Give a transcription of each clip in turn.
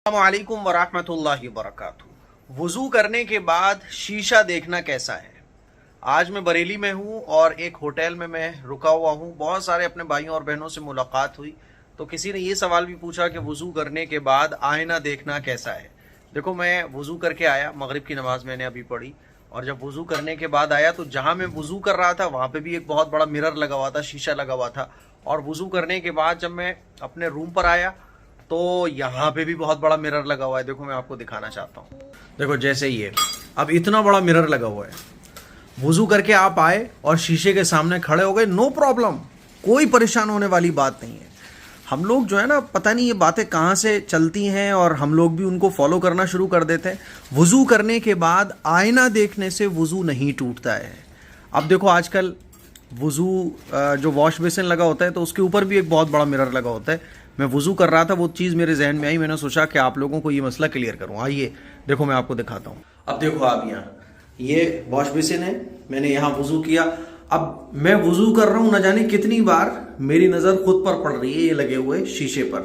السلام علیکم ورحمۃ اللہ وبرکاتہ۔ وضو کرنے کے بعد شیشہ دیکھنا کیسا ہے؟ آج میں بریلی میں ہوں اور ایک ہوٹل میں رکا ہوا ہوں۔ بہت سارے اپنے بھائیوں اور بہنوں سے ملاقات ہوئی تو کسی نے یہ سوال بھی پوچھا کہ وضو کرنے کے بعد آئینہ دیکھنا کیسا ہے۔ دیکھو، میں وضو کر کے آیا، مغرب کی نماز میں نے ابھی پڑھی، اور جب وضو کرنے کے بعد آیا تو جہاں میں وضو کر رہا تھا وہاں پہ بھی ایک بہت بڑا مرر لگا ہوا تھا، شیشہ لگا ہوا تھا۔ اور وضو کرنے کے بعد جب میں اپنے روم پر آیا تو یہاں پہ بھی بہت بڑا مرر لگا ہوا ہے۔ دیکھو، میں آپ کو دکھانا چاہتا ہوں۔ دیکھو، جیسے یہ اب اتنا بڑا مرر لگا ہوا ہے۔ وضو کر کے آپ آئے اور شیشے کے سامنے کھڑے ہو گئے، نو پرابلم، کوئی پریشان ہونے والی بات نہیں ہے۔ ہم لوگ جو ہے نا، پتہ نہیں یہ باتیں کہاں سے چلتی ہیں اور ہم لوگ بھی ان کو فالو کرنا شروع کر دیتے ہیں۔ وضو کرنے کے بعد آئینہ دیکھنے سے وضو نہیں ٹوٹتا ہے۔ اب دیکھو، آج کل وضو جو واش بیسن لگا ہوتا ہے تو اس کے اوپر بھی ایک بہت بڑا مرر لگا ہوتا ہے۔ میں وضو کر رہا تھا، وہ چیز میرے ذہن میں آئی، میں نے سوچا کہ آپ لوگوں کو یہ مسئلہ کلیئر کروں۔ آئیے دیکھو، میں آپ کو دکھاتا ہوں۔ اب دیکھو آپ، یہاں یہ واش بیسن ہے، میں نے یہاں وضو کیا۔ اب میں وضو کر رہا ہوں، نہ جانے کتنی بار میری نظر خود پر پڑ رہی ہے یہ لگے ہوئے شیشے پر۔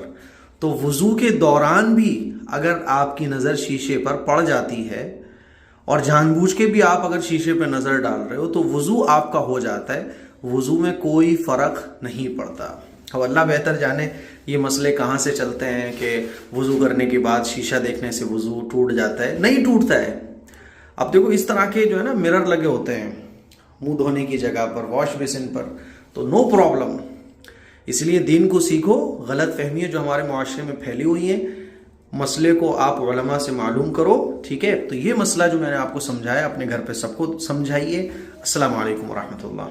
تو وضو کے دوران بھی اگر آپ کی نظر شیشے پر پڑ جاتی ہے اور جان بوجھ کے بھی آپ اگر شیشے پہ نظر ڈال رہے ہو تو وضو آپ کا ہو جاتا ہے، وضو میں کوئی فرق نہیں پڑتا۔ اب اللہ بہتر جانے یہ مسئلے کہاں سے چلتے ہیں کہ وضو کرنے کے بعد شیشہ دیکھنے سے وضو ٹوٹ جاتا ہے۔ نہیں ٹوٹتا ہے۔ اب دیکھو، اس طرح کے جو ہے نا مرر لگے ہوتے ہیں منہ دھونے کی جگہ پر، واش بیسن پر، تو نو پرابلم۔ اس لیے دین کو سیکھو، غلط فہمیاں جو ہمارے معاشرے میں پھیلی ہوئی ہیں مسئلے کو آپ علماء سے معلوم کرو، ٹھیک ہے؟ تو یہ مسئلہ جو میں نے آپ کو سمجھایا اپنے گھر پہ سب کو سمجھائیے۔ السلام علیکم ورحمۃ اللہ۔